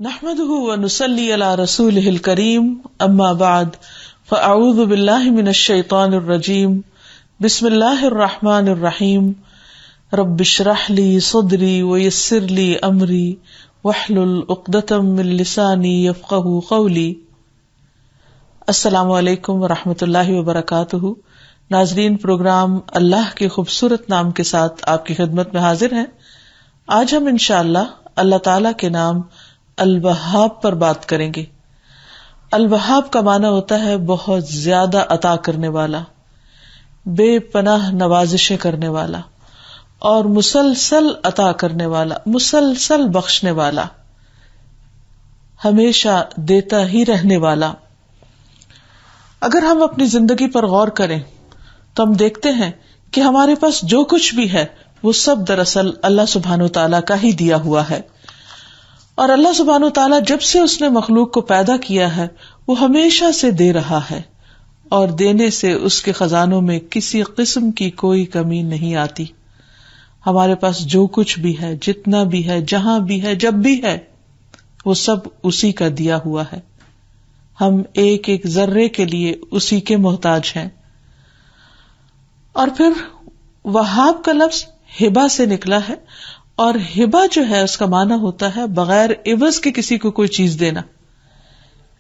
نحمده ونصلي على رسوله الكريم اما بعد فاعوذ بالله من الشيطان الرجيم بسم الله الرحمن الرحيم رب اشرح لي صدري ويسر لي امري واحلل عقدة من لساني يفقهوا قولي۔ السلام علیکم ورحمۃ اللہ وبرکاتہ۔ ناظرین، پروگرام اللہ کے خوبصورت نام کے ساتھ آپ کی خدمت میں حاضر ہیں۔ آج ہم انشاءاللہ اللہ تعالی کے نام الوہاب پر بات کریں گے۔ الوہاب کا معنی ہوتا ہے بہت زیادہ عطا کرنے والا، بے پناہ نوازشیں کرنے والا اور مسلسل عطا کرنے والا، مسلسل بخشنے والا، ہمیشہ دیتا ہی رہنے والا۔ اگر ہم اپنی زندگی پر غور کریں تو ہم دیکھتے ہیں کہ ہمارے پاس جو کچھ بھی ہے وہ سب دراصل اللہ سبحانہ وتعالیٰ کا ہی دیا ہوا ہے، اور اللہ سبحانہ وتعالیٰ جب سے اس نے مخلوق کو پیدا کیا ہے وہ ہمیشہ سے دے رہا ہے، اور دینے سے اس کے خزانوں میں کسی قسم کی کوئی کمی نہیں آتی۔ ہمارے پاس جو کچھ بھی ہے، جتنا بھی ہے، جہاں بھی ہے، جب بھی ہے، وہ سب اسی کا دیا ہوا ہے۔ ہم ایک ایک ذرے کے لیے اسی کے محتاج ہیں۔ اور پھر وہاب کا لفظ ہبہ سے نکلا ہے، اور ہبہ جو ہے اس کا معنی ہوتا ہے بغیر عوض کے کسی کو کوئی چیز دینا۔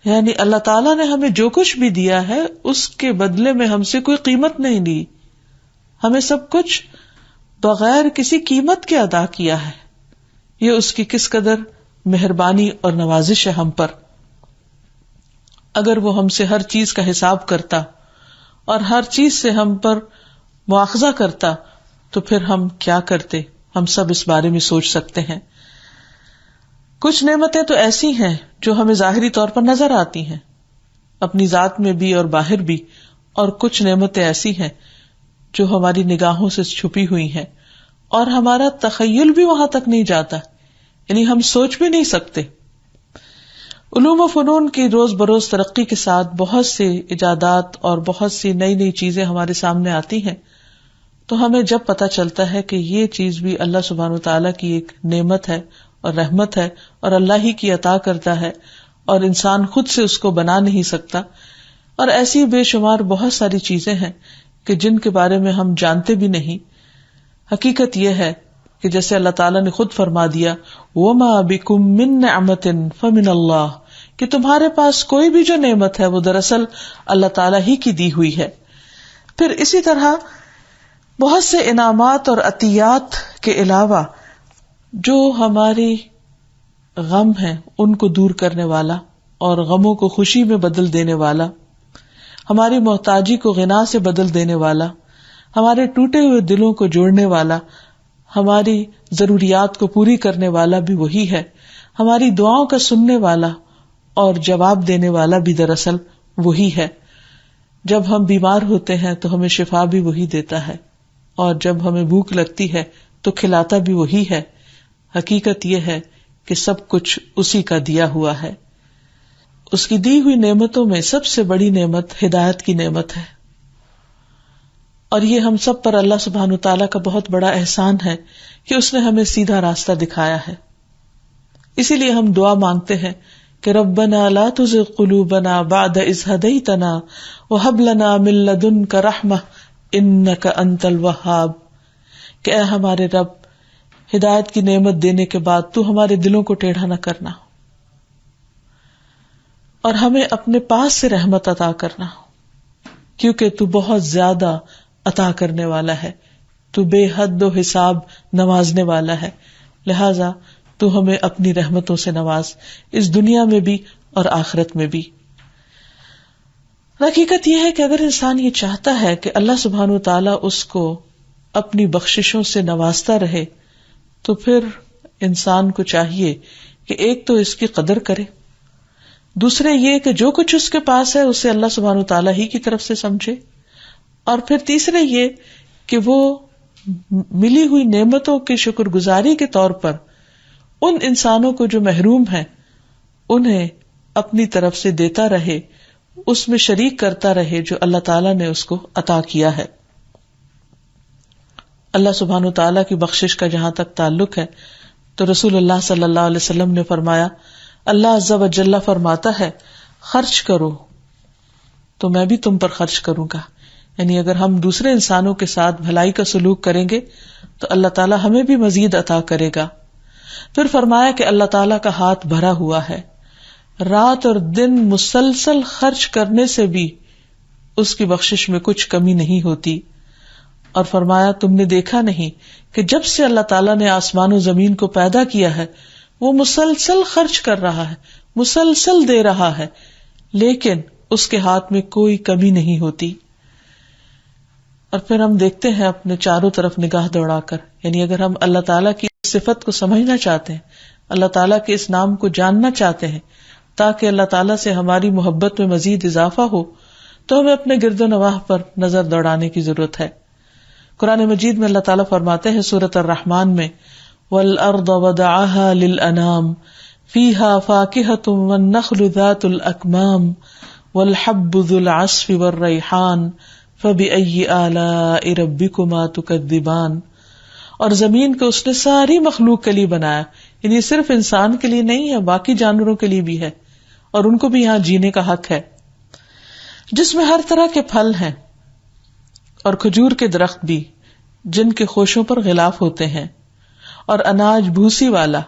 یعنی اللہ تعالیٰ نے ہمیں جو کچھ بھی دیا ہے اس کے بدلے میں ہم سے کوئی قیمت نہیں لی، ہمیں سب کچھ بغیر کسی قیمت کے ادا کیا ہے۔ یہ اس کی کس قدر مہربانی اور نوازش ہے ہم پر۔ اگر وہ ہم سے ہر چیز کا حساب کرتا اور ہر چیز سے ہم پر مواخذہ کرتا تو پھر ہم کیا کرتے؟ ہم سب اس بارے میں سوچ سکتے ہیں۔ کچھ نعمتیں تو ایسی ہیں جو ہمیں ظاہری طور پر نظر آتی ہیں، اپنی ذات میں بھی اور باہر بھی، اور کچھ نعمتیں ایسی ہیں جو ہماری نگاہوں سے چھپی ہوئی ہیں اور ہمارا تخیل بھی وہاں تک نہیں جاتا، یعنی ہم سوچ بھی نہیں سکتے۔ علوم و فنون کی روز بروز ترقی کے ساتھ بہت سے ایجادات اور بہت سی نئی نئی چیزیں ہمارے سامنے آتی ہیں، تو ہمیں جب پتہ چلتا ہے کہ یہ چیز بھی اللہ سبحانہ وتعالیٰ کی ایک نعمت ہے اور رحمت ہے، اور اللہ ہی کی عطا کرتا ہے، اور انسان خود سے اس کو بنا نہیں سکتا، اور ایسی بے شمار بہت ساری چیزیں ہیں کہ جن کے بارے میں ہم جانتے بھی نہیں۔ حقیقت یہ ہے کہ جیسے اللہ تعالیٰ نے خود فرما دیا وَمَا بِكُم مِّن نِّعْمَةٍ فَمِنَ اللَّهِ، کہ تمہارے پاس کوئی بھی جو نعمت ہے وہ دراصل اللہ تعالیٰ ہی کی دی ہوئی ہے۔ پھر اسی طرح بہت سے انعامات اور عطیات کے علاوہ جو ہماری غم ہیں ان کو دور کرنے والا اور غموں کو خوشی میں بدل دینے والا، ہماری محتاجی کو غنا سے بدل دینے والا، ہمارے ٹوٹے ہوئے دلوں کو جوڑنے والا، ہماری ضروریات کو پوری کرنے والا بھی وہی ہے، ہماری دعاؤں کا سننے والا اور جواب دینے والا بھی دراصل وہی ہے۔ جب ہم بیمار ہوتے ہیں تو ہمیں شفا بھی وہی دیتا ہے، اور جب ہمیں بھوک لگتی ہے تو کھلاتا بھی وہی ہے۔ حقیقت یہ ہے کہ سب کچھ اسی کا دیا ہوا ہے۔ اس کی دی ہوئی نعمتوں میں سب سے بڑی نعمت ہدایت کی نعمت ہے، اور یہ ہم سب پر اللہ سبحانہ تعالیٰ کا بہت بڑا احسان ہے کہ اس نے ہمیں سیدھا راستہ دکھایا ہے۔ اسی لیے ہم دعا مانگتے ہیں کہ ربنا لا تزغ قلوبنا بعد اذ ہدیتنا وہب لنا من لدنک رحمہ انک انت الوہاب، کہ اے ہمارے رب، ہدایت کی نعمت دینے کے بعد تو ہمارے دلوں کو ٹیڑھا نہ کرنا، اور ہمیں اپنے پاس سے رحمت عطا کرنا، کیونکہ تو بہت زیادہ عطا کرنے والا ہے، تو بے حد و حساب نوازنے والا ہے، لہذا تو ہمیں اپنی رحمتوں سے نواز، اس دنیا میں بھی اور آخرت میں بھی۔ حقیقت یہ ہے کہ اگر انسان یہ چاہتا ہے کہ اللہ سبحانہ وتعالیٰ اس کو اپنی بخششوں سے نوازتا رہے، تو پھر انسان کو چاہیے کہ ایک تو اس کی قدر کرے، دوسرے یہ کہ جو کچھ اس کے پاس ہے اسے اللہ سبحانہ وتعالیٰ ہی کی طرف سے سمجھے، اور پھر تیسرے یہ کہ وہ ملی ہوئی نعمتوں کی شکر گزاری کے طور پر ان انسانوں کو جو محروم ہیں انہیں اپنی طرف سے دیتا رہے، اس میں شریک کرتا رہے جو اللہ تعالیٰ نے اس کو عطا کیا ہے۔ اللہ سبحانہ وتعالیٰ کی بخشش کا جہاں تک تعلق ہے تو رسول اللہ صلی اللہ علیہ وسلم نے فرمایا اللہ عز و جل فرماتا ہے خرچ کرو تو میں بھی تم پر خرچ کروں گا. یعنی اگر ہم دوسرے انسانوں کے ساتھ بھلائی کا سلوک کریں گے تو اللہ تعالیٰ ہمیں بھی مزید عطا کرے گا. پھر فرمایا کہ اللہ تعالیٰ کا ہاتھ بھرا ہوا ہے، رات اور دن مسلسل خرچ کرنے سے بھی اس کی بخشش میں کچھ کمی نہیں ہوتی. اور فرمایا تم نے دیکھا نہیں کہ جب سے اللہ تعالیٰ نے آسمان و زمین کو پیدا کیا ہے وہ مسلسل خرچ کر رہا ہے، مسلسل دے رہا ہے، لیکن اس کے ہاتھ میں کوئی کمی نہیں ہوتی. اور پھر ہم دیکھتے ہیں اپنے چاروں طرف نگاہ دوڑا کر، یعنی اگر ہم اللہ تعالیٰ کی صفت کو سمجھنا چاہتے ہیں، اللہ تعالیٰ کے اس نام کو جاننا چاہتے ہیں تاکہ اللہ تعالیٰ سے ہماری محبت میں مزید اضافہ ہو، تو ہمیں اپنے گرد و نواح پر نظر دوڑانے کی ضرورت ہے. قرآن مجید میں اللہ تعالیٰ فرماتے ہیں سورۃ الرحمن میں وَالْأَرْضَ وَضَعَهَا لِلْأَنَامِ فِيهَا فَاكِهَةٌ وَالنَّخْلُ ذَاتُ الْأَكْمَامِ وَالْحَبُّ ذُو الْعَصْفِ وَالرَّيْحَانُ فَبِأَيِّ آلَاءِ رَبِّكُمَا تُكَذِّبَانِ. اور زمین کو اس نے ساری مخلوق کے لیے بنایا، یعنی صرف انسان کے لیے نہیں ہے، باقی جانوروں کے لیے بھی ہے، اور ان کو بھی یہاں جینے کا حق ہے، جس میں ہر طرح کے پھل ہیں اور کھجور کے درخت بھی جن کے خوشوں پر غلاف ہوتے ہیں، اور اناج بھوسی والا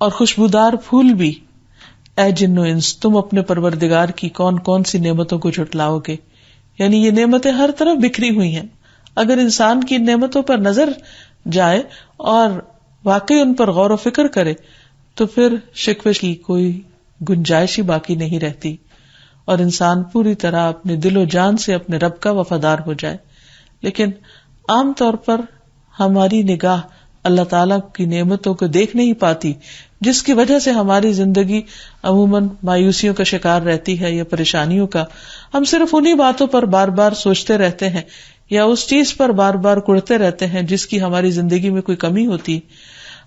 اور خوشبودار پھول بھی. اے جن و انس، تم اپنے پروردگار کی کون کون سی نعمتوں کو جھٹلاؤ گے. یعنی یہ نعمتیں ہر طرف بکھری ہوئی ہیں. اگر انسان کی نعمتوں پر نظر جائے اور واقعی ان پر غور و فکر کرے تو پھر شکوے کی کوئی گنجائش ہی باقی نہیں رہتی، اور انسان پوری طرح اپنے دل و جان سے اپنے رب کا وفادار ہو جائے. لیکن عام طور پر ہماری نگاہ اللہ تعالیٰ کی نعمتوں کو دیکھ نہیں پاتی، جس کی وجہ سے ہماری زندگی عموماً مایوسیوں کا شکار رہتی ہے یا پریشانیوں کا. ہم صرف انہی باتوں پر بار بار سوچتے رہتے ہیں یا اس چیز پر بار بار کڑتے رہتے ہیں جس کی ہماری زندگی میں کوئی کمی ہوتی،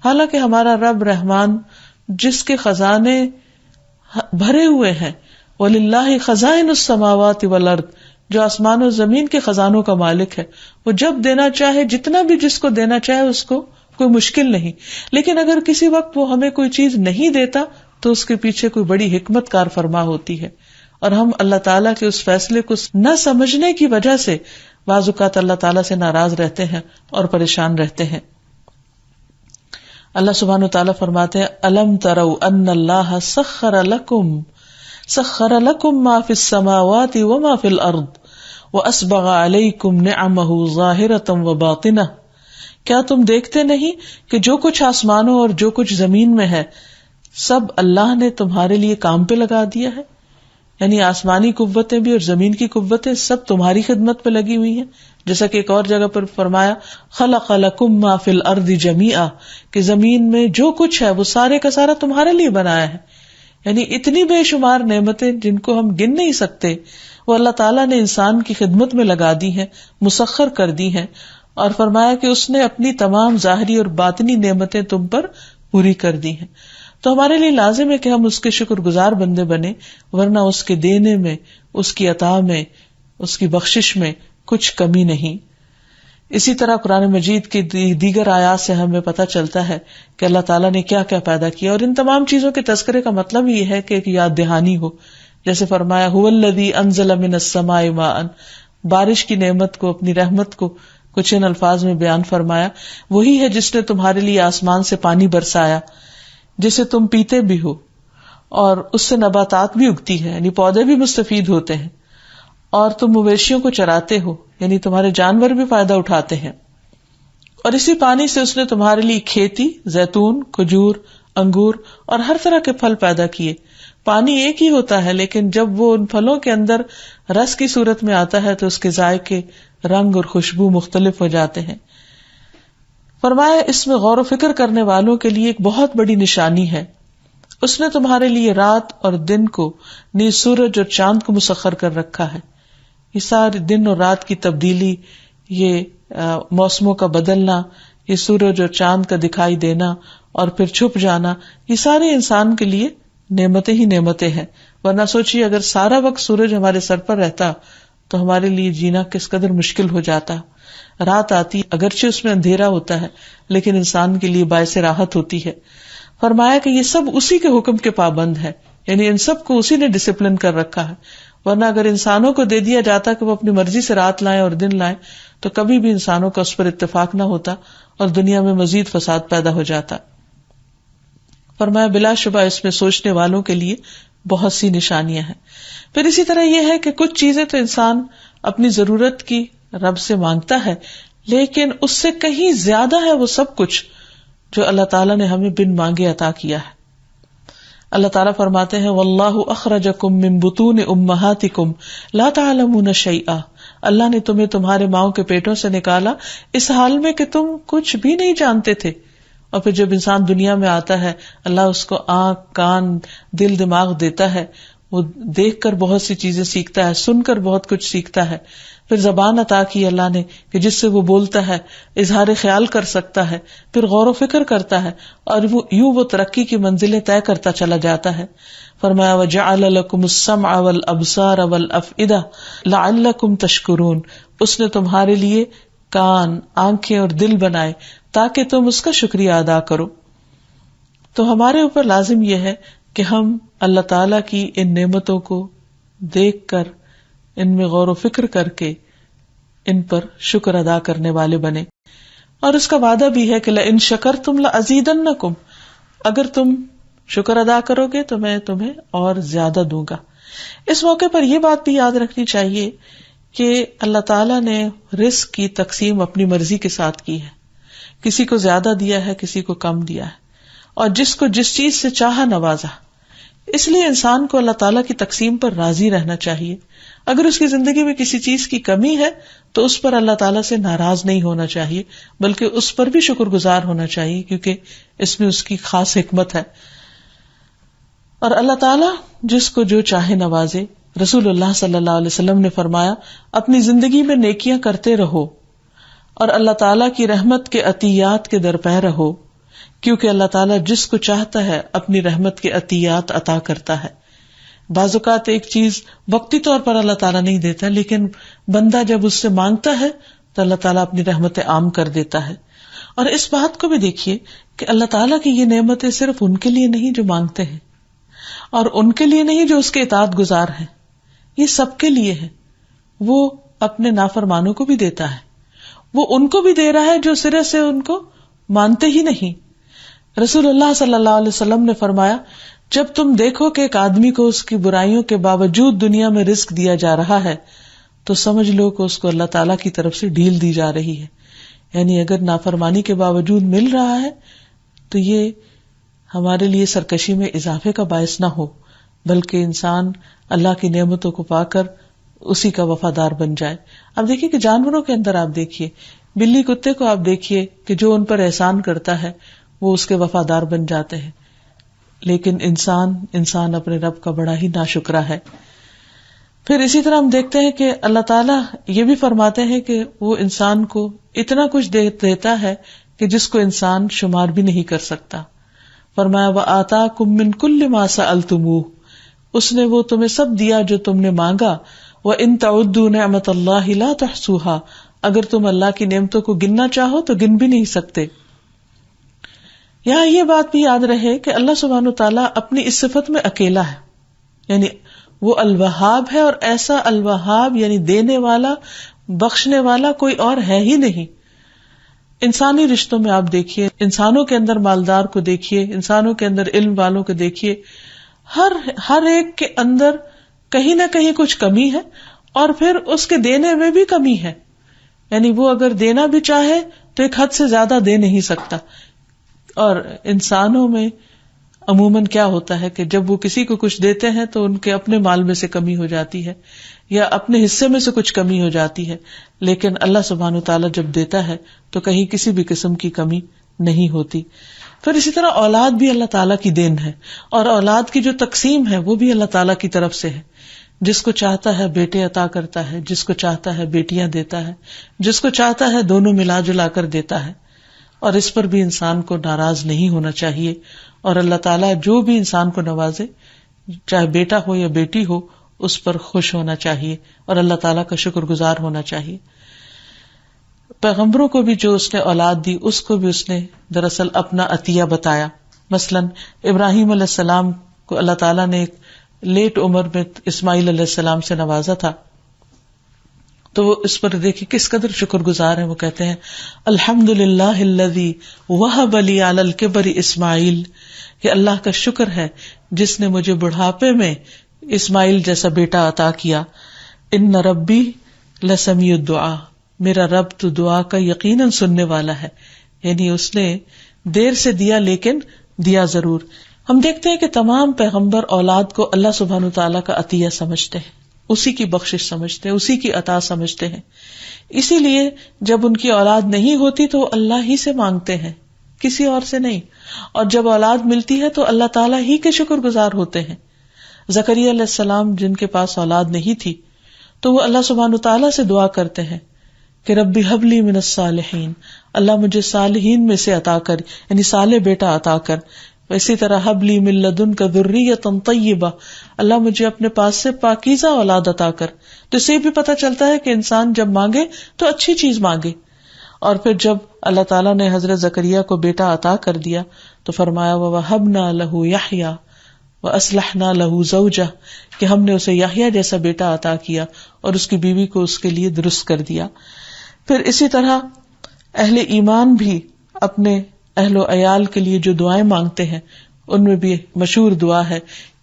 حالانکہ ہمارا رب رحمان جس کے خزانے بھرے ہوئے ہیں، وَلِلَّهِ خَزَائِنُ السَّمَاوَاتِ وَالْأَرْضِ، جو آسمان و زمین کے خزانوں کا مالک ہے، وہ جب دینا چاہے جتنا بھی جس کو دینا چاہے اس کو کوئی مشکل نہیں. لیکن اگر کسی وقت وہ ہمیں کوئی چیز نہیں دیتا تو اس کے پیچھے کوئی بڑی حکمت کار فرما ہوتی ہے، اور ہم اللہ تعالیٰ کے اس فیصلے کو نہ سمجھنے کی وجہ سے بعض اوقات اللہ تعالیٰ سے ناراض رہتے ہیں اور پریشان رہتے ہیں. اللہ سبحانہ و تعالیٰ فرماتے ہیں أَلَمْ تَرَوْا أَنَّ اللَّهَ سَخَّرَ لَكُم مَا فِي السَّمَاوَاتِ وَمَا فِي الْأَرْضِ وَأَسْبَغَ عَلَيْكُمْ نِعَمَهُ ظَاهِرَةً وَبَاطِنَةً. کیا تم دیکھتے نہیں کہ جو کچھ آسمانوں اور جو کچھ زمین میں ہے سب اللہ نے تمہارے لیے کام پہ لگا دیا ہے. یعنی آسمانی قوتیں بھی اور زمین کی قوتیں سب تمہاری خدمت پہ لگی ہوئی ہیں. جیسا کہ ایک اور جگہ پر فرمایا خلق لکم ما فی الارض جمیعا، کہ زمین میں جو کچھ ہے وہ سارے کا سارا تمہارے لیے بنایا ہے. یعنی اتنی بے شمار نعمتیں جن کو ہم گن نہیں سکتے وہ اللہ تعالیٰ نے انسان کی خدمت میں لگا دی ہیں، مسخر کر دی ہیں، اور فرمایا کہ اس نے اپنی تمام ظاہری اور باطنی نعمتیں تم پر پوری کر دی ہیں. تو ہمارے لیے لازم ہے کہ ہم اس کے شکر گزار بندے بنے، ورنہ اس کے دینے میں، اس کی عطا میں، اس کی بخشش میں کچھ کمی نہیں. اسی طرح قرآن مجید کی دیگر آیات سے ہمیں پتہ چلتا ہے کہ اللہ تعالیٰ نے کیا کیا پیدا کیا، اور ان تمام چیزوں کے تذکرے کا مطلب یہ ہے کہ ایک یاد دہانی ہو. جیسے فرمایا هو الذی انزل من السماء ماء، بارش کی نعمت کو، اپنی رحمت کو کچھ ان الفاظ میں بیان فرمایا. وہی ہے جس نے تمہارے لیے آسمان سے پانی برسایا جسے تم پیتے بھی ہو، اور اس سے نباتات بھی اگتی ہے، یعنی پودے بھی مستفید ہوتے ہیں، اور تم مویشیوں کو چراتے ہو، یعنی تمہارے جانور بھی فائدہ اٹھاتے ہیں. اور اسی پانی سے اس نے تمہارے لیے کھیتی، زیتون، کھجور، انگور اور ہر طرح کے پھل پیدا کیے. پانی ایک ہی ہوتا ہے، لیکن جب وہ ان پھلوں کے اندر رس کی صورت میں آتا ہے تو اس کے ذائقے، رنگ اور خوشبو مختلف ہو جاتے ہیں. فرمایا اس میں غور و فکر کرنے والوں کے لیے ایک بہت بڑی نشانی ہے. اس نے تمہارے لیے رات اور دن کو، نیز سورج اور چاند کو مسخر کر رکھا ہے. یہ سارے دن اور رات کی تبدیلی، یہ موسموں کا بدلنا، یہ سورج اور چاند کا دکھائی دینا اور پھر چھپ جانا، یہ سارے انسان کے لیے نعمتیں ہی نعمتیں ہیں. ورنہ سوچیے اگر سارا وقت سورج ہمارے سر پر رہتا تو ہمارے لیے جینا کس قدر مشکل ہو جاتا. رات آتی، اگرچہ اس میں اندھیرا ہوتا ہے لیکن انسان کے لیے باعث راحت ہوتی ہے. فرمایا کہ یہ سب اسی کے حکم کے پابند ہے، یعنی ان سب کو اسی نے ڈسپلن کر رکھا ہے، ورنہ اگر انسانوں کو دے دیا جاتا کہ وہ اپنی مرضی سے رات لائیں اور دن لائیں تو کبھی بھی انسانوں کا اس پر اتفاق نہ ہوتا اور دنیا میں مزید فساد پیدا ہو جاتا. فرمایا بلا شبہ اس میں سوچنے والوں کے لیے بہت سی نشانیاں ہیں. پھر اسی طرح یہ ہے کہ کچھ چیزیں تو انسان اپنی ضرورت کی رب سے مانگتا ہے، لیکن اس سے کہیں زیادہ ہے وہ سب کچھ جو اللہ تعالیٰ نے ہمیں بن مانگے عطا کیا ہے. اللہ تعالیٰ فرماتے ہیں واللہ اخرجکم من بطون امہاتکم لا تعلمون شیئا، اللہ نے تمہیں تمہارے ماؤں کے پیٹوں سے نکالا اس حال میں کہ تم کچھ بھی نہیں جانتے تھے. اور پھر جب انسان دنیا میں آتا ہے اللہ اس کو آنکھ، کان، دل، دماغ دیتا ہے، وہ دیکھ کر بہت سی چیزیں سیکھتا ہے، سن کر بہت کچھ سیکھتا ہے. پھر زبان عطا کی اللہ نے کہ جس سے وہ بولتا ہے، اظہار خیال کر سکتا ہے، پھر غور و فکر کرتا ہے، اور یوں وہ ترقی کی منزلیں طے کرتا چلا جاتا ہے. فرمایا وَجَعَلَ لَكُمُ السَّمْعَ وَالْأَبْصَارَ وَالْأَفْئِدَةَ لَعَلَّكُمْ تَشْكُرُونَ، اس نے تمہارے لیے کان، آنکھیں اور دل بنائے تاکہ تم اس کا شکریہ ادا کرو. تو ہمارے اوپر لازم یہ ہے کہ ہم اللہ تعالیٰ کی ان نعمتوں کو دیکھ کر، ان میں غور و فکر کر کے ان پر شکر ادا کرنے والے بنے. اور اس کا وعدہ بھی ہے کہ لَإِن شَكَرْتُمْ لَأَزِيدَنَّكُمْ، اگر تم شکر ادا کرو گے تو میں تمہیں اور زیادہ دوں گا. اس موقع پر یہ بات بھی یاد رکھنی چاہیے کہ اللہ تعالیٰ نے رزق کی تقسیم اپنی مرضی کے ساتھ کی ہے. کسی کو زیادہ دیا ہے، کسی کو کم دیا ہے، اور جس کو جس چیز سے چاہا نوازا. اس لیے انسان کو اللہ تعالیٰ کی تقسیم پر راضی رہنا چاہیے. اگر اس کی زندگی میں کسی چیز کی کمی ہے تو اس پر اللہ تعالیٰ سے ناراض نہیں ہونا چاہیے، بلکہ اس پر بھی شکر گزار ہونا چاہیے، کیونکہ اس میں اس کی خاص حکمت ہے. اور اللہ تعالیٰ جس کو جو چاہے نوازے. رسول اللہ صلی اللہ علیہ وسلم نے فرمایا اپنی زندگی میں نیکیاں کرتے رہو اور اللہ تعالیٰ کی رحمت کے عطیات کے درپے رہو، کیونکہ اللہ تعالیٰ جس کو چاہتا ہے اپنی رحمت کے عطیات عطا کرتا ہے. بعض اوقات ایک چیز وقتی طور پر اللہ تعالیٰ نہیں دیتا، لیکن بندہ جب اس سے مانگتا ہے تو اللہ تعالیٰ اپنی رحمت عام کر دیتا ہے. اور اس بات کو بھی دیکھیے کہ اللہ تعالیٰ کی یہ نعمتیں صرف ان کے لیے نہیں جو مانگتے ہیں، اور ان کے لیے نہیں جو اس کے اطاعت گزار ہیں، یہ سب کے لیے ہے. وہ اپنے نافرمانوں کو بھی دیتا ہے، وہ ان کو بھی دے رہا ہے جو سرے سے ان کو مانتے ہی نہیں. رسول اللہ صلی اللہ علیہ وسلم نے فرمایا جب تم دیکھو کہ ایک آدمی کو اس کی برائیوں کے باوجود دنیا میں رزق دیا جا رہا ہے تو سمجھ لو کہ اس کو اللہ تعالیٰ کی طرف سے ڈھیل دی جا رہی ہے. یعنی اگر نافرمانی کے باوجود مل رہا ہے تو یہ ہمارے لیے سرکشی میں اضافے کا باعث نہ ہو، بلکہ انسان اللہ کی نعمتوں کو پا کر اسی کا وفادار بن جائے. اب دیکھیے کہ جانوروں کے اندر آپ دیکھیے، بلی کتے کو آپ دیکھیے کہ جو ان پر احسان کرتا ہے وہ اس کے وفادار بن جاتے ہیں، لیکن انسان اپنے رب کا بڑا ہی ناشکرا ہے. پھر اسی طرح ہم دیکھتے ہیں کہ اللہ تعالیٰ یہ بھی فرماتے ہیں کہ وہ انسان کو اتنا کچھ دیتا ہے کہ جس کو انسان شمار بھی نہیں کر سکتا. فرمایا وَآتَاكُم مِّن كُلِّ مَا سَأَلْتُمُوهُ، اس نے وہ تمہیں سب دیا جو تم نے مانگا. وَإِن تَعُدُّوا نِعْمَتَ اللَّهِ لَا تُحْصُوهَا، اگر تم اللہ کی نعمتوں کو گننا چاہو تو گن بھی نہیں سکتے. یہاں یہ بات بھی یاد رہے کہ اللہ سبحانہ تعالیٰ اپنی اس صفت میں اکیلا ہے، یعنی وہ الوہاب ہے، اور ایسا الوہاب یعنی دینے والا، بخشنے والا کوئی اور ہے ہی نہیں. انسانی رشتوں میں آپ دیکھیے، انسانوں کے اندر مالدار کو دیکھیے، انسانوں کے اندر علم والوں کو دیکھیے، ہر ایک کے اندر کہیں نہ کہیں کچھ کمی ہے، اور پھر اس کے دینے میں بھی کمی ہے. یعنی وہ اگر دینا بھی چاہے تو ایک حد سے زیادہ دے نہیں سکتا. اور انسانوں میں عموماً کیا ہوتا ہے کہ جب وہ کسی کو کچھ دیتے ہیں تو ان کے اپنے مال میں سے کمی ہو جاتی ہے یا اپنے حصے میں سے کچھ کمی ہو جاتی ہے، لیکن اللہ سبحانہ وتعالیٰ جب دیتا ہے تو کہیں کسی بھی قسم کی کمی نہیں ہوتی. پھر اسی طرح اولاد بھی اللہ تعالیٰ کی دین ہے، اور اولاد کی جو تقسیم ہے وہ بھی اللہ تعالیٰ کی طرف سے ہے. جس کو چاہتا ہے بیٹے عطا کرتا ہے، جس کو چاہتا ہے بیٹیاں دیتا ہے، جس کو چاہتا ہے دونوں ملا جلا کر دیتا ہے. اور اس پر بھی انسان کو ناراض نہیں ہونا چاہیے. اور اللہ تعالیٰ جو بھی انسان کو نوازے، چاہے بیٹا ہو یا بیٹی ہو، اس پر خوش ہونا چاہیے اور اللہ تعالیٰ کا شکر گزار ہونا چاہیے. پیغمبروں کو بھی جو اس نے اولاد دی، اس کو بھی اس نے دراصل اپنا عطیہ بتایا. مثلاً ابراہیم علیہ السلام کو اللہ تعالیٰ نے ایک لیٹ عمر میں اسماعیل علیہ السلام سے نوازا تھا، تو وہ اس پر دیکھیں کس قدر شکر گزار ہیں. وہ کہتے ہیں الحمدللہ الذی وہب لی علی الکبر اسماعیل، کہ اللہ کا شکر ہے جس نے مجھے بڑھاپے میں اسماعیل جیسا بیٹا عطا کیا. ان ربی لسمیع الدعاء، میرا رب تو دعا کا یقیناً سننے والا ہے. یعنی اس نے دیر سے دیا لیکن دیا ضرور. ہم دیکھتے ہیں کہ تمام پیغمبر اولاد کو اللہ سبحانہ وتعالیٰ کا عطیہ سمجھتے ہیں، اسی کی بخشش سمجھتے ہیں، اسی کی عطا سمجھتے ہیں. اسی لیے جب ان کی اولاد نہیں ہوتی تو وہ اللہ ہی سے مانگتے ہیں، کسی اور سے نہیں. اور جب اولاد ملتی ہے تو اللہ تعالیٰ ہی کے شکر گزار ہوتے ہیں. زکریا علیہ السلام جن کے پاس اولاد نہیں تھی تو وہ اللہ سبحانہ وتعالیٰ سے دعا کرتے ہیں کہ ربی حب لی من الصالحین، اللہ مجھے صالحین میں سے عطا کر، یعنی صالح بیٹا عطا کر. اسی طرح حب لی من لدنک ذریۃ طیبہ، اللہ مجھے اپنے پاس سے پاکیزہ اولاد عطا کر. تو اس سے بھی پتہ چلتا ہے کہ انسان جب مانگے تو اچھی چیز مانگے. اور پھر جب اللہ تعالیٰ نے حضرت زکریا کو بیٹا عطا کر دیا تو فرمایا وَوَهَبْنَا لَهُ يَحْيَىٰ وَأَصْلَحْنَا لَهُ زَوْجَهُ، کہ ہم نے اسے یحییٰ جیسا بیٹا عطا کیا اور اس کی بیوی کو اس کے لیے درست کر دیا. پھر اسی طرح اہل ایمان بھی اپنے اہل و عیال کے لیے جو دعائیں مانگتے ہیں ان میں بھی مشہور دعا ہے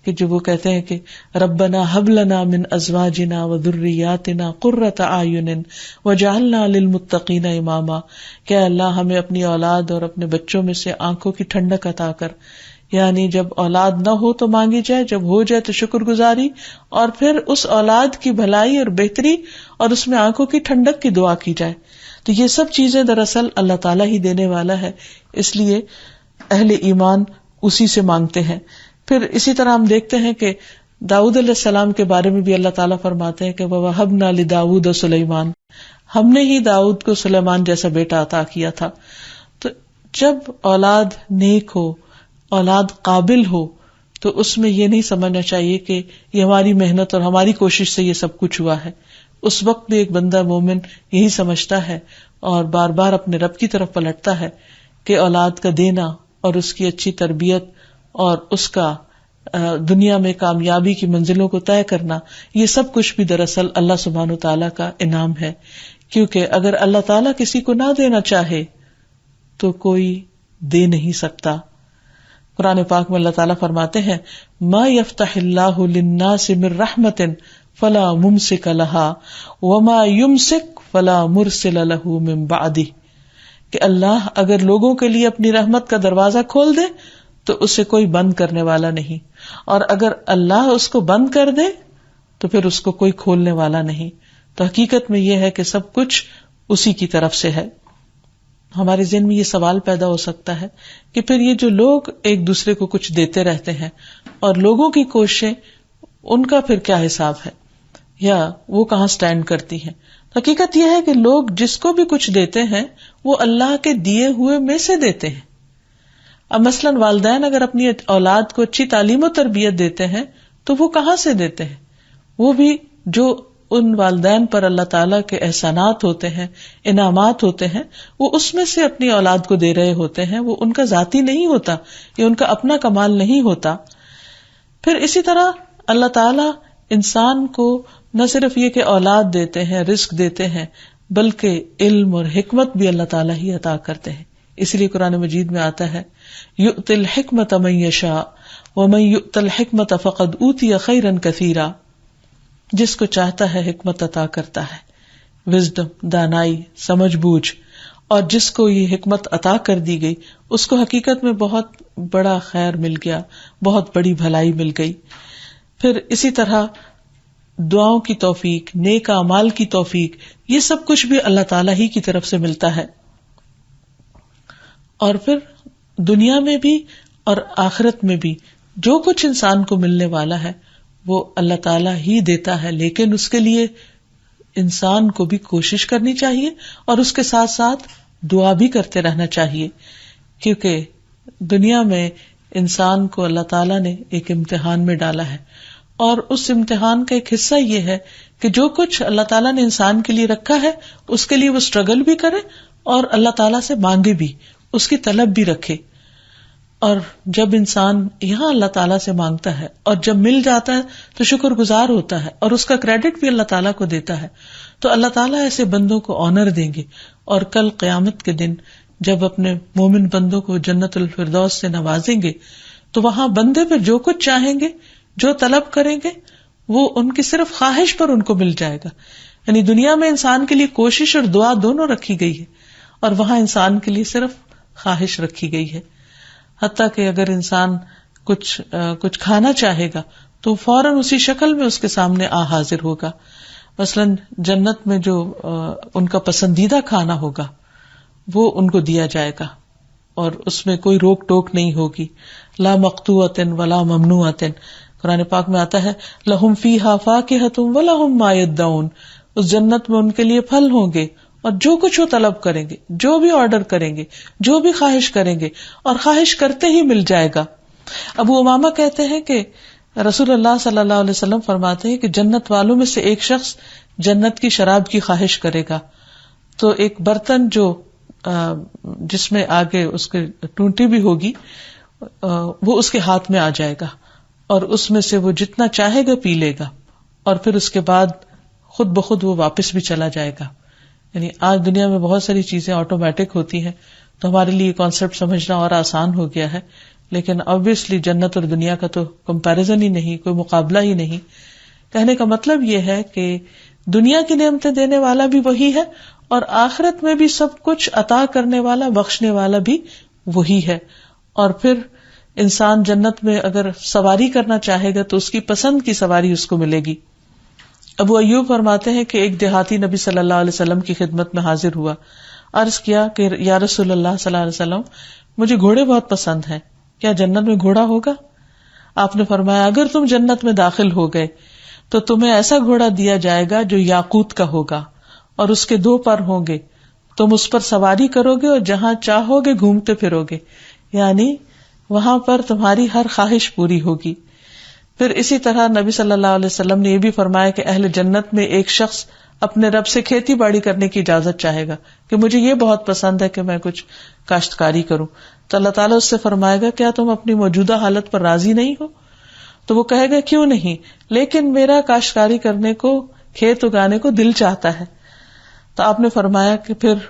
کہ جو وہ کہتے ہیں کہ ربنا هب لنا من ازواجنا وذریاتنا قرۃ اعین وجعلنا للمتقین اماما، کہ اللہ ہمیں اپنی اولاد اور اپنے بچوں میں سے آنکھوں کی ٹھنڈک عطا کر. یعنی جب اولاد نہ ہو تو مانگی جائے، جب ہو جائے تو شکر گزاری، اور پھر اس اولاد کی بھلائی اور بہتری اور اس میں آنکھوں کی ٹھنڈک کی دعا کی جائے. تو یہ سب چیزیں دراصل اللہ تعالیٰ ہی دینے والا ہے، اس لیے اہل ایمان اسی سے مانگتے ہیں. پھر اسی طرح ہم دیکھتے ہیں کہ داؤد علیہ السلام کے بارے میں بھی اللہ تعالیٰ فرماتے ہیں کہ وَوَهَبْنَا لِدَاوُودَ سُلَيْمَانَ، ہم نے ہی داؤد کو سلیمان جیسا بیٹا عطا کیا تھا. تو جب اولاد نیک ہو، اولاد قابل ہو، تو اس میں یہ نہیں سمجھنا چاہیے کہ یہ ہماری محنت اور ہماری کوشش سے یہ سب کچھ ہوا ہے. اس وقت بھی ایک بندہ مومن یہی سمجھتا ہے اور بار بار اپنے رب کی طرف پلٹتا ہے کہ اولاد کا دینا اور اس کی اچھی تربیت اور اس کا دنیا میں کامیابی کی منزلوں کو طے کرنا، یہ سب کچھ بھی دراصل اللہ سبحانہ و تعالیٰ کا انعام ہے. کیونکہ اگر اللہ تعالیٰ کسی کو نہ دینا چاہے تو کوئی دے نہیں سکتا. قرآن پاک میں اللہ تعالیٰ فرماتے ہیں ما یفتح اللہ للناس من رحمت فلا ممسک لها وما یمسک فلا مرسل له من بعدہ، کہ اللہ اگر لوگوں کے لیے اپنی رحمت کا دروازہ کھول دے تو اسے کوئی بند کرنے والا نہیں، اور اگر اللہ اس کو بند کر دے تو پھر اس کو کوئی کھولنے والا نہیں. تو حقیقت میں یہ ہے کہ سب کچھ اسی کی طرف سے ہے. ہمارے ذہن میں یہ سوال پیدا ہو سکتا ہے کہ پھر یہ جو لوگ ایک دوسرے کو کچھ دیتے رہتے ہیں اور لوگوں کی کوششیں، ان کا پھر کیا حساب ہے یا وہ کہاں سٹینڈ کرتی ہیں؟ حقیقت یہ ہے کہ لوگ جس کو بھی کچھ دیتے ہیں وہ اللہ کے دیے ہوئے میں سے دیتے ہیں. اب مثلاً والدین اگر اپنی اولاد کو اچھی تعلیم و تربیت دیتے ہیں تو وہ کہاں سے دیتے ہیں؟ وہ بھی جو ان والدین پر اللہ تعالیٰ کے احسانات ہوتے ہیں، انعامات ہوتے ہیں، وہ اس میں سے اپنی اولاد کو دے رہے ہوتے ہیں. وہ ان کا ذاتی نہیں ہوتا، یہ ان کا اپنا کمال نہیں ہوتا. پھر اسی طرح اللہ تعالیٰ انسان کو نہ صرف یہ کہ اولاد دیتے ہیں، رزق دیتے ہیں، بلکہ علم اور حکمت بھی اللہ تعالیٰ ہی عطا کرتے ہیں. اس لیے قرآن مجید میں آتا ہے یؤتی الحکمت من یشاء ومن یؤت الحکمت فقد اوتی خیرا کثیرا، جس کو چاہتا ہے حکمت عطا کرتا ہے، وزڈم، دانائی، سمجھ بوجھ، اور جس کو یہ حکمت عطا کر دی گئی اس کو حقیقت میں بہت بڑا خیر مل گیا، بہت بڑی بھلائی مل گئی. پھر اسی طرح دعاؤں کی توفیق، نیک اعمال کی توفیق، یہ سب کچھ بھی اللہ تعالیٰ ہی کی طرف سے ملتا ہے. اور پھر دنیا میں بھی اور آخرت میں بھی جو کچھ انسان کو ملنے والا ہے وہ اللہ تعالیٰ ہی دیتا ہے، لیکن اس کے لیے انسان کو بھی کوشش کرنی چاہیے اور اس کے ساتھ ساتھ دعا بھی کرتے رہنا چاہیے. کیونکہ دنیا میں انسان کو اللہ تعالیٰ نے ایک امتحان میں ڈالا ہے، اور اس امتحان کا ایک حصہ یہ ہے کہ جو کچھ اللہ تعالیٰ نے انسان کے لیے رکھا ہے اس کے لیے وہ اسٹرگل بھی کرے اور اللہ تعالیٰ سے مانگے بھی، اس کی طلب بھی رکھے. اور جب انسان یہاں اللہ تعالیٰ سے مانگتا ہے اور جب مل جاتا ہے تو شکر گزار ہوتا ہے اور اس کا کریڈٹ بھی اللہ تعالیٰ کو دیتا ہے، تو اللہ تعالیٰ ایسے بندوں کو آنر دیں گے. اور کل قیامت کے دن جب اپنے مومن بندوں کو جنت الفردوس سے نوازیں گے تو وہاں بندے پہ جو کچھ چاہیں گے، جو طلب کریں گے، وہ ان کی صرف خواہش پر ان کو مل جائے گا. یعنی دنیا میں انسان کے لیے کوشش اور دعا دونوں رکھی گئی ہے، اور وہاں انسان کے لیے صرف خواہش رکھی گئی ہے. حتیٰ کہ اگر انسان کچھ کھانا چاہے گا تو فوراً اسی شکل میں اس کے سامنے حاضر ہوگا. مثلاً جنت میں جو ان کا پسندیدہ کھانا ہوگا وہ ان کو دیا جائے گا، اور اس میں کوئی روک ٹوک نہیں ہوگی. لا مقطوعۃ ولا ممنوعۃ. قرآن پاک میں آتا ہے لہم فیہا فاکہۃ ولہم ما یدعون. اس جنت میں ان کے لیے پھل ہوں گے اور جو کچھ وہ طلب کریں گے، جو بھی آرڈر کریں گے، جو بھی خواہش کریں گے، اور خواہش کرتے ہی مل جائے گا. ابو امامہ کہتے ہیں کہ رسول اللہ صلی اللہ علیہ وسلم فرماتے ہیں کہ جنت والوں میں سے ایک شخص جنت کی شراب کی خواہش کرے گا تو ایک برتن جو جس میں آگے اس کے ٹونٹی بھی ہوگی وہ اس کے ہاتھ میں آ جائے گا، اور اس میں سے وہ جتنا چاہے گا پی لے گا، اور پھر اس کے بعد خود بخود وہ واپس بھی چلا جائے گا. یعنی آج دنیا میں بہت ساری چیزیں آٹومیٹک ہوتی ہیں تو ہمارے لیے یہ کانسیپٹ سمجھنا اور آسان ہو گیا ہے، لیکن obviously جنت اور دنیا کا تو کمپیریزن ہی نہیں، کوئی مقابلہ ہی نہیں. کہنے کا مطلب یہ ہے کہ دنیا کی نعمتیں دینے والا بھی وہی ہے، اور آخرت میں بھی سب کچھ عطا کرنے والا، بخشنے والا بھی وہی ہے. اور پھر انسان جنت میں اگر سواری کرنا چاہے گا تو اس کی پسند کی سواری اس کو ملے گی. ابو ایوب فرماتے ہیں کہ ایک دیہاتی نبی صلی اللہ علیہ وسلم کی خدمت میں حاضر ہوا. عرض کیا کہ یا رسول اللہ صلی اللہ علیہ وسلم، مجھے گھوڑے بہت پسند ہیں، کیا جنت میں گھوڑا ہوگا؟ آپ نے فرمایا اگر تم جنت میں داخل ہو گئے تو تمہیں ایسا گھوڑا دیا جائے گا جو یاقوت کا ہوگا اور اس کے 2 پر ہوں گے. تم اس پر سواری کرو گے اور جہاں چاہو گے گھومتے پھرو گے، یعنی وہاں پر تمہاری ہر خواہش پوری ہوگی. پھر اسی طرح نبی صلی اللہ علیہ وسلم نے یہ بھی فرمایا کہ اہل جنت میں ایک شخص اپنے رب سے کھیتی باڑی کرنے کی اجازت چاہے گا کہ مجھے یہ بہت پسند ہے کہ میں کچھ کاشتکاری کروں، تو اللہ تعالیٰ اس سے فرمائے گا کیا تم اپنی موجودہ حالت پر راضی نہیں ہو؟ تو وہ کہے گا کیوں نہیں، لیکن میرا کاشتکاری کرنے کو، کھیت اگانے کو دل چاہتا ہے. تو آپ نے فرمایا کہ پھر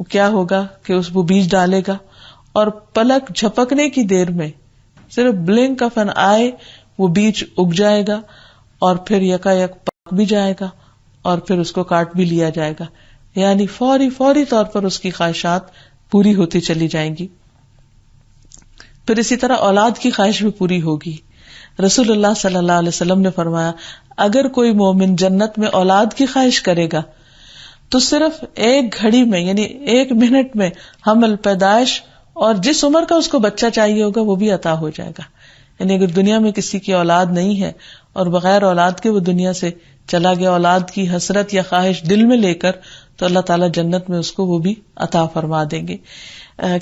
کیا ہوگا کہ وہ بیج ڈالے گا اور پلک جھپکنے کی دیر میں، صرف بلنک آف این آئی، وہ بیج اگ جائے گا اور پھر یکا یک پک بھی جائے گا اور پھر اس کو کاٹ بھی لیا جائے گا. یعنی فوری طور پر اس کی خواہشات پوری ہوتی چلی جائیں گی. پھر اسی طرح اولاد کی خواہش بھی پوری ہوگی. رسول اللہ صلی اللہ علیہ وسلم نے فرمایا اگر کوئی مومن جنت میں اولاد کی خواہش کرے گا تو صرف 1 گھڑی میں، یعنی 1 منٹ میں حمل، پیدائش اور جس عمر کا اس کو بچہ چاہیے ہوگا وہ بھی عطا ہو جائے گا. یعنی اگر دنیا میں کسی کی اولاد نہیں ہے اور بغیر اولاد کے وہ دنیا سے چلا گیا، اولاد کی حسرت یا خواہش دل میں لے کر، تو اللہ تعالیٰ جنت میں اس کو وہ بھی عطا فرما دیں گے.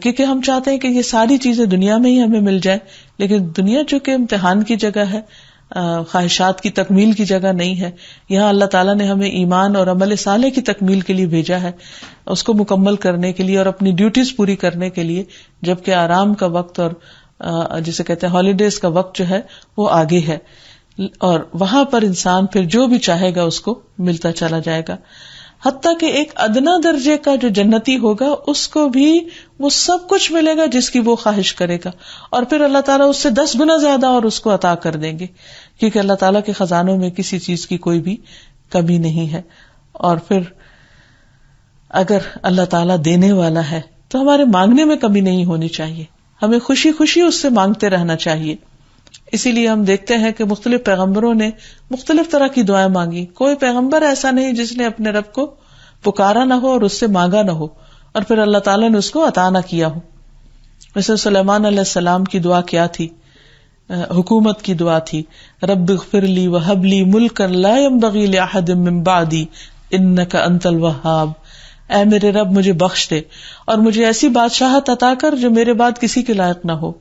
کیونکہ ہم چاہتے ہیں کہ یہ ساری چیزیں دنیا میں ہی ہمیں مل جائے، لیکن دنیا چونکہ امتحان کی جگہ ہے، خواہشات کی تکمیل کی جگہ نہیں ہے. یہاں اللہ تعالیٰ نے ہمیں ایمان اور عمل صالح کی تکمیل کے لیے بھیجا ہے، اس کو مکمل کرنے کے لیے اور اپنی ڈیوٹیز پوری کرنے کے لیے، جبکہ آرام کا وقت اور جسے کہتے ہیں ہالیڈیز کا وقت جو ہے وہ آگے ہے، اور وہاں پر انسان پھر جو بھی چاہے گا اس کو ملتا چلا جائے گا. حتیٰ کہ ایک ادنا درجے کا جو جنتی ہوگا اس کو بھی وہ سب کچھ ملے گا جس کی وہ خواہش کرے گا، اور پھر اللہ تعالیٰ اس سے 10 گنا زیادہ اور اس کو عطا کر دیں گے، کیونکہ اللہ تعالیٰ کے خزانوں میں کسی چیز کی کوئی بھی کمی نہیں ہے. اور پھر اگر اللہ تعالیٰ دینے والا ہے تو ہمارے مانگنے میں کمی نہیں ہونی چاہیے، ہمیں خوشی خوشی اس سے مانگتے رہنا چاہیے. اسی لیے ہم دیکھتے ہیں کہ مختلف پیغمبروں نے مختلف طرح کی دعائیں مانگی. کوئی پیغمبر ایسا نہیں جس نے اپنے رب کو پکارا نہ ہو اور اس سے مانگا نہ ہو اور پھر اللہ تعالیٰ نے اس کو عطا نہ کیا ہو. ویسے سلیمان علیہ السلام کی دعا کیا تھی؟ حکومت کی دعا تھی، رب اغفر لی وہب لی ملکا لا ينبغی لأحد من بعدی انک انت الوہاب. اے میرے رب مجھے بخش دے اور مجھے ایسی بادشاہت عطا کر جو میرے بعد کسی کے لائق نہ ہو،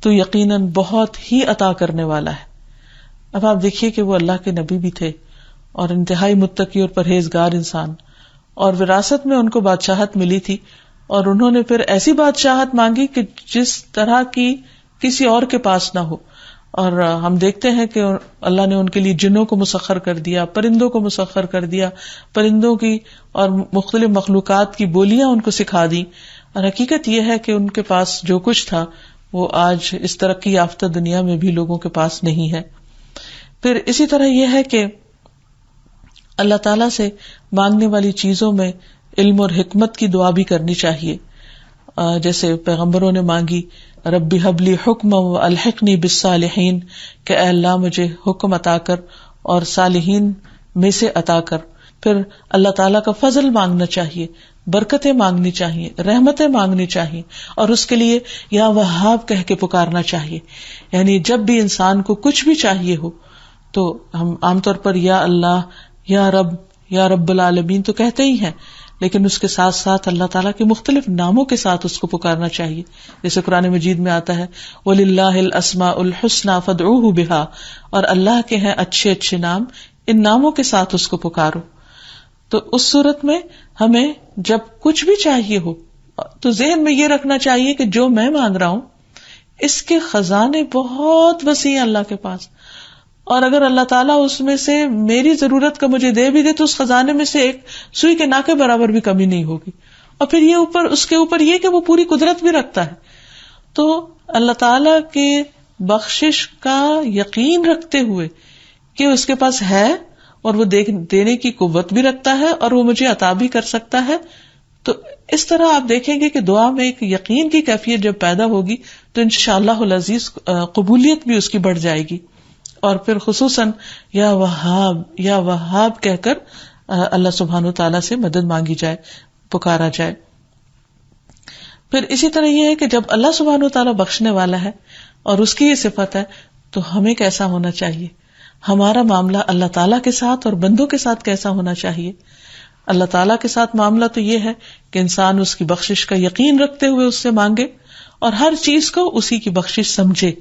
تو یقیناً بہت ہی عطا کرنے والا ہے. اب آپ دیکھیے کہ وہ اللہ کے نبی بھی تھے اور انتہائی متقی اور پرہیزگار انسان، اور وراثت میں ان کو بادشاہت ملی تھی، اور انہوں نے پھر ایسی بادشاہت مانگی کہ جس طرح کی کسی اور کے پاس نہ ہو. اور ہم دیکھتے ہیں کہ اللہ نے ان کے لیے جنوں کو مسخر کر دیا, پرندوں کو مسخر کر دیا, پرندوں کی اور مختلف مخلوقات کی بولیاں ان کو سکھا دی. اور حقیقت یہ ہے کہ ان کے پاس جو کچھ تھا وہ آج اس ترقی یافتہ دنیا میں بھی لوگوں کے پاس نہیں ہے. پھر اسی طرح یہ ہے کہ اللہ تعالیٰ سے مانگنے والی چیزوں میں علم اور حکمت کی دعا بھی کرنی چاہیے. جیسے پیغمبروں نے مانگی ربی حبلی حکم و الحقنی بالصالحین, کہ اے اللہ مجھے حکم عطا کر اور صالحین میں سے عطا کر. پھر اللہ تعالیٰ کا فضل مانگنا چاہیے, برکتیں مانگنی چاہیے, رحمتیں مانگنی چاہیے, اور اس کے لیے یا وہاب کہہ کے پکارنا چاہیے. یعنی جب بھی انسان کو کچھ بھی چاہیے ہو تو ہم عام طور پر یا اللہ, یا رب, یا رب العالمین تو کہتے ہی ہیں, لیکن اس کے ساتھ ساتھ اللہ تعالیٰ کے مختلف ناموں کے ساتھ اس کو پکارنا چاہیے. جیسے قرآن مجید میں آتا ہے وَلِلَّهِ الْأَسْمَاءُ الْحُسْنَى فَادْعُوهُ بِهَا, اور اللہ کے ہیں اچھے اچھے نام, ان ناموں کے ساتھ اس کو پکارو. تو اس صورت میں ہمیں جب کچھ بھی چاہیے ہو تو ذہن میں یہ رکھنا چاہیے کہ جو میں مانگ رہا ہوں اس کے خزانے بہت وسیع ہیں اللہ کے پاس, اور اگر اللہ تعالیٰ اس میں سے میری ضرورت کا مجھے دے بھی دے تو اس خزانے میں سے ایک سوئی کے ناکے برابر بھی کمی نہیں ہوگی. اور پھر یہ اس کے اوپر یہ کہ وہ پوری قدرت بھی رکھتا ہے. تو اللہ تعالیٰ کے بخشش کا یقین رکھتے ہوئے کہ اس کے پاس ہے اور وہ دینے کی قوت بھی رکھتا ہے اور وہ مجھے عطا بھی کر سکتا ہے, تو اس طرح آپ دیکھیں گے کہ دعا میں ایک یقین کی کیفیت جب پیدا ہوگی تو انشاءاللہ العزیز قبولیت بھی اس کی بڑھ جائے گی. اور پھر خصوصاً یا وہاب, یا وہاب کہہ کر اللہ سبحانہ تعالیٰ سے مدد مانگی جائے, پکارا جائے. پھر اسی طرح یہ ہے کہ جب اللہ سبحانہ تعالیٰ بخشنے والا ہے اور اس کی یہ صفت ہے تو ہمیں کیسا ہونا چاہیے, ہمارا معاملہ اللہ تعالیٰ کے ساتھ اور بندوں کے ساتھ کیسا ہونا چاہیے. اللہ تعالیٰ کے ساتھ معاملہ تو یہ ہے کہ انسان اس کی بخشش کا یقین رکھتے ہوئے اس سے مانگے اور ہر چیز کو اسی کی بخشش سمجھے,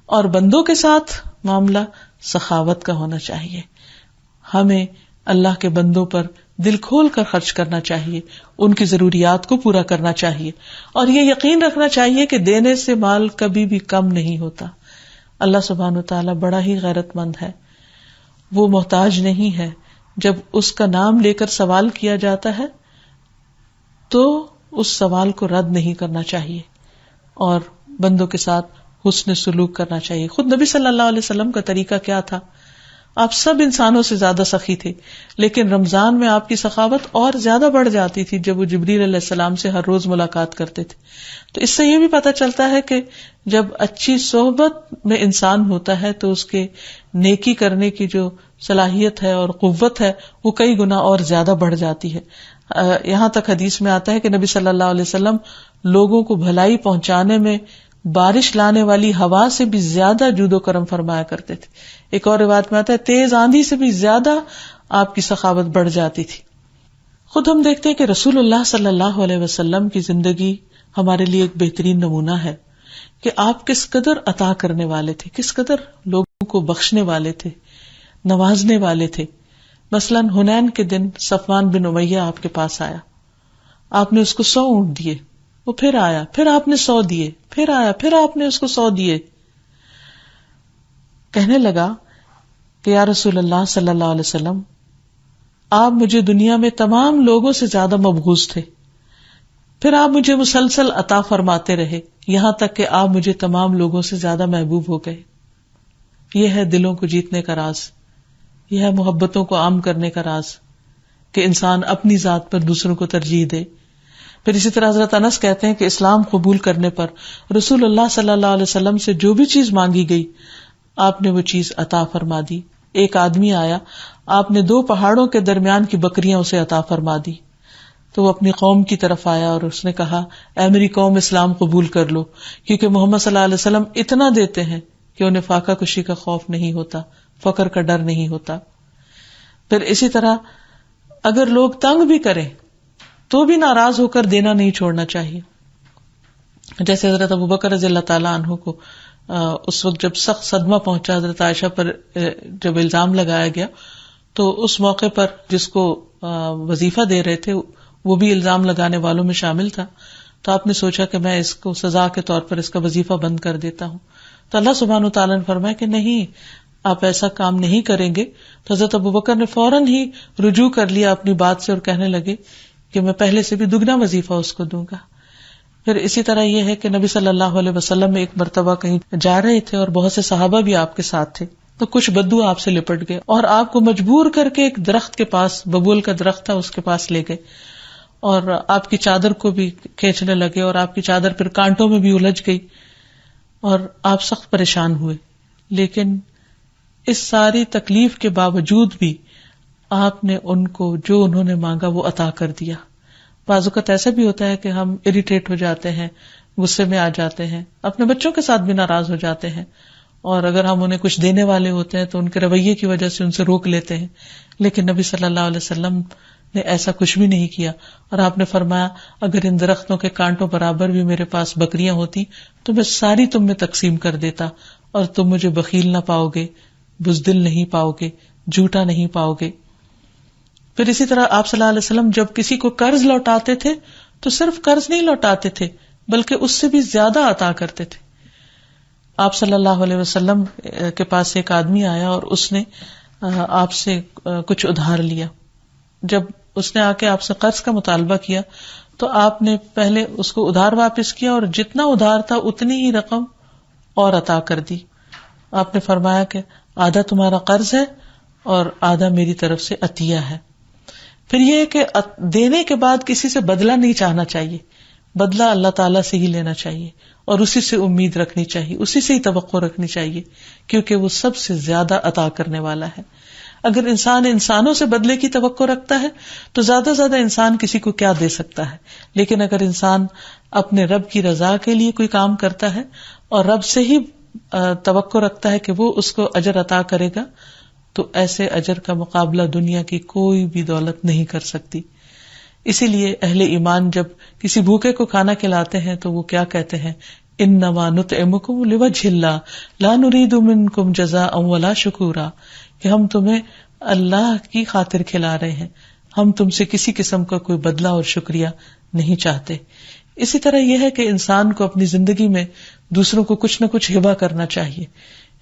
اور بندوں کے ساتھ معاملہ سخاوت کا ہونا چاہیے. ہمیں اللہ کے بندوں پر دل کھول کر خرچ کرنا چاہیے, ان کی ضروریات کو پورا کرنا چاہیے, اور یہ یقین رکھنا چاہیے کہ دینے سے مال کبھی بھی کم نہیں ہوتا. اللہ سبحانہ وتعالی بڑا ہی غیرت مند ہے, وہ محتاج نہیں ہے. جب اس کا نام لے کر سوال کیا جاتا ہے تو اس سوال کو رد نہیں کرنا چاہیے, اور بندوں کے ساتھ حسن سلوک کرنا چاہیے. خود نبی صلی اللہ علیہ وسلم کا طریقہ کیا تھا؟ آپ سب انسانوں سے زیادہ سخی تھے, لیکن رمضان میں آپ کی سخاوت اور زیادہ بڑھ جاتی تھی جب وہ جبریل علیہ السلام سے ہر روز ملاقات کرتے تھے. تو اس سے یہ بھی پتہ چلتا ہے کہ جب اچھی صحبت میں انسان ہوتا ہے تو اس کے نیکی کرنے کی جو صلاحیت ہے اور قوت ہے وہ کئی گنا اور زیادہ بڑھ جاتی ہے. یہاں تک حدیث میں آتا ہے کہ نبی صلی اللہ علیہ وسلم لوگوں کو بھلائی پہنچانے میں بارش لانے والی ہوا سے بھی زیادہ جود و کرم فرمایا کرتے تھے. ایک اور روایت میں آتا ہے تیز آندھی سے بھی زیادہ آپ کی سخاوت بڑھ جاتی تھی. خود ہم دیکھتے ہیں کہ رسول اللہ صلی اللہ علیہ وسلم کی زندگی ہمارے لیے ایک بہترین نمونہ ہے کہ آپ کس قدر عطا کرنے والے تھے, کس قدر لوگوں کو بخشنے والے تھے, نوازنے والے تھے. مثلاً حنین کے دن صفوان بن امیہ آپ کے پاس آیا, آپ نے اس کو 100 اونٹ دیے, وہ پھر آیا, پھر آپ نے 100 دیے, پھر آیا, پھر آپ نے اس کو 100 دیے. کہنے لگا کہ یا رسول اللہ صلی اللہ علیہ وسلم, آپ مجھے دنیا میں تمام لوگوں سے زیادہ مبغوض تھے, پھر آپ مجھے مسلسل عطا فرماتے رہے یہاں تک کہ آپ مجھے تمام لوگوں سے زیادہ محبوب ہو گئے. یہ ہے دلوں کو جیتنے کا راز, یہ ہے محبتوں کو عام کرنے کا راز کہ انسان اپنی ذات پر دوسروں کو ترجیح دے. پھر اسی طرح حضرت انس کہتے ہیں کہ اسلام قبول کرنے پر رسول اللہ صلی اللہ علیہ وسلم سے جو بھی چیز مانگی گئی آپ نے وہ چیز عطا فرما دی. ایک آدمی آیا, آپ نے 2 پہاڑوں کے درمیان کی بکریاں اسے عطا فرما دی, تو وہ اپنی قوم کی طرف آیا اور اس نے کہا اے میری قوم اسلام قبول کر لو, کیونکہ محمد صلی اللہ علیہ وسلم اتنا دیتے ہیں کہ انہیں فاقہ کشی کا خوف نہیں ہوتا, فقر کا ڈر نہیں ہوتا. پھر اسی طرح اگر لوگ تنگ بھی کریں تو بھی ناراض ہو کر دینا نہیں چھوڑنا چاہیے. جیسے حضرت ابوبکر رضی اللہ تعالیٰ عنہ کو اس وقت جب سخت صدمہ پہنچا حضرت عائشہ پر جب الزام لگایا گیا, تو اس موقع پر جس کو وظیفہ دے رہے تھے وہ بھی الزام لگانے والوں میں شامل تھا. تو آپ نے سوچا کہ میں اس کو سزا کے طور پر اس کا وظیفہ بند کر دیتا ہوں. تو اللہ سبحانہ وتعالیٰ نے فرمایا کہ نہیں، آپ ایسا کام نہیں کریں گے. تو حضرت ابوبکر نے فوراً ہی رجوع کر لیا اپنی بات سے اور کہنے لگے کہ میں پہلے سے بھی دگنا وظیفہ اس کو دوں گا. پھر اسی طرح یہ ہے کہ نبی صلی اللہ علیہ وسلم ایک مرتبہ کہیں جا رہے تھے اور بہت سے صحابہ بھی آپ کے ساتھ تھے. تو کچھ بدو آپ سے لپٹ گئے اور آپ کو مجبور کر کے ایک درخت کے پاس، ببول کا درخت تھا، اس کے پاس لے گئے اور آپ کی چادر کو بھی کھینچنے لگے اور آپ کی چادر پھر کانٹوں میں بھی الجھ گئی اور آپ سخت پریشان ہوئے. لیکن اس ساری تکلیف کے باوجود بھی آپ نے ان کو جو انہوں نے مانگا وہ عطا کر دیا. بعض اوقات ایسا بھی ہوتا ہے کہ ہم اریٹیٹ ہو جاتے ہیں، غصے میں آ جاتے ہیں، اپنے بچوں کے ساتھ بھی ناراض ہو جاتے ہیں، اور اگر ہم انہیں کچھ دینے والے ہوتے ہیں تو ان کے رویے کی وجہ سے ان سے روک لیتے ہیں. لیکن نبی صلی اللہ علیہ وسلم نے ایسا کچھ بھی نہیں کیا اور آپ نے فرمایا اگر ان درختوں کے کانٹوں برابر بھی میرے پاس بکریاں ہوتی تو میں ساری تم میں تقسیم کر دیتا اور تم مجھے بخیل نہ پاؤ گے، بزدل نہیں پاؤ گے، جھوٹا نہیں پاؤ گے. پھر اسی طرح آپ صلی اللہ علیہ وسلم جب کسی کو قرض لوٹاتے تھے تو صرف قرض نہیں لوٹاتے تھے بلکہ اس سے بھی زیادہ عطا کرتے تھے. آپ صلی اللہ علیہ وسلم کے پاس ایک آدمی آیا اور اس نے آپ سے کچھ ادھار لیا. جب اس نے آ کے آپ سے قرض کا مطالبہ کیا تو آپ نے پہلے اس کو ادھار واپس کیا اور جتنا ادھار تھا اتنی ہی رقم اور عطا کر دی. آپ نے فرمایا کہ آدھا تمہارا قرض ہے اور آدھا میری طرف سے عطیہ ہے. پھر یہ کہ دینے کے بعد کسی سے بدلہ نہیں چاہنا چاہیے، بدلہ اللہ تعالیٰ سے ہی لینا چاہیے اور اسی سے امید رکھنی چاہیے، اسی سے ہی توقع رکھنی چاہیے کیونکہ وہ سب سے زیادہ عطا کرنے والا ہے. اگر انسان انسانوں سے بدلے کی توقع رکھتا ہے تو زیادہ سے زیادہ انسان کسی کو کیا دے سکتا ہے، لیکن اگر انسان اپنے رب کی رضا کے لیے کوئی کام کرتا ہے اور رب سے ہی توقع رکھتا ہے کہ وہ اس کو اجر عطا کرے گا تو ایسے اجر کا مقابلہ دنیا کی کوئی بھی دولت نہیں کر سکتی. اسی لیے اہل ایمان جب کسی بھوکے کو کھانا کھلاتے ہیں تو وہ کیا کہتے ہیں، انما نطعمکم لوجہ اللہ لا نرید منکم جزاء ولا شکورا، کہ ہم تمہیں اللہ کی خاطر کھلا رہے ہیں، ہم تم سے کسی قسم کا کوئی بدلہ اور شکریہ نہیں چاہتے. اسی طرح یہ ہے کہ انسان کو اپنی زندگی میں دوسروں کو کچھ نہ کچھ ہبہ کرنا چاہیے.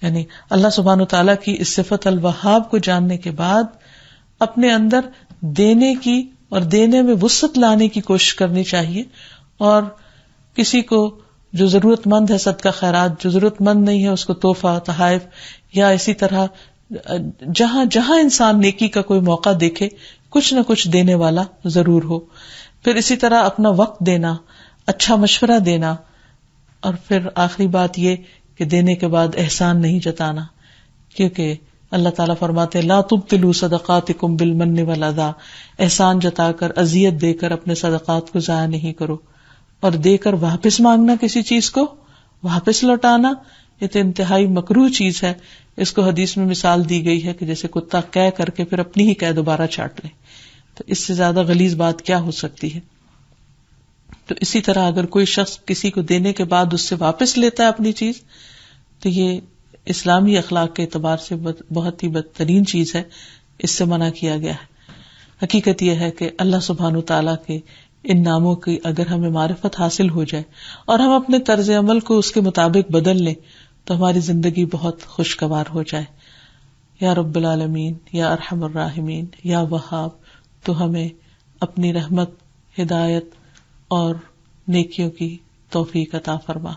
یعنی اللہ سبحانہ وتعالیٰ کی اس صفت الوہاب کو جاننے کے بعد اپنے اندر دینے کی اور دینے میں وسعت لانے کی کوشش کرنی چاہیے، اور کسی کو جو ضرورت مند ہے صدقہ خیرات، جو ضرورت مند نہیں ہے اس کو تحفہ، تحائف، یا اسی طرح جہاں جہاں انسان نیکی کا کوئی موقع دیکھے کچھ نہ کچھ دینے والا ضرور ہو. پھر اسی طرح اپنا وقت دینا، اچھا مشورہ دینا، اور پھر آخری بات یہ کہ دینے کے بعد احسان نہیں جتانا، کیونکہ اللہ تعالیٰ فرماتے لا تبطلوا صدقاتکم بالمن والاذی، احسان جتا کر، اذیت دے کر اپنے صدقات کو ضائع نہیں کرو. اور دے کر واپس مانگنا، کسی چیز کو واپس لوٹانا، یہ تو انتہائی مکروہ چیز ہے. اس کو حدیث میں مثال دی گئی ہے کہ جیسے کتا قے کر کے پھر اپنی ہی قے دوبارہ چاٹ لے، تو اس سے زیادہ غلیظ بات کیا ہو سکتی ہے. تو اسی طرح اگر کوئی شخص کسی کو دینے کے بعد اس سے واپس لیتا ہے اپنی چیز تو یہ اسلامی اخلاق کے اعتبار سے بہت ہی بدترین چیز ہے، اس سے منع کیا گیا ہے. حقیقت یہ ہے کہ اللہ سبحانہ تعالیٰ کے ان ناموں کی اگر ہمیں معرفت حاصل ہو جائے اور ہم اپنے طرز عمل کو اس کے مطابق بدل لیں تو ہماری زندگی بہت خوشگوار ہو جائے. یا رب العالمین، یا ارحم الراحمین، یا وہاب، تو ہمیں اپنی رحمت، ہدایت اور نیکیوں کی توفیق عطا فرما.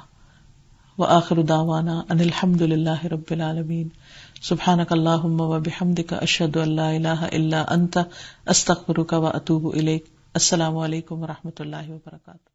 وآخر دعوانا ان الحمد للہ رب العالمین. سبحانک اللہم وبحمدک، اشہد ان لا الہ الا انت، استغفرک واتوب الیک. السلام علیکم ورحمۃ اللہ وبرکاتہ.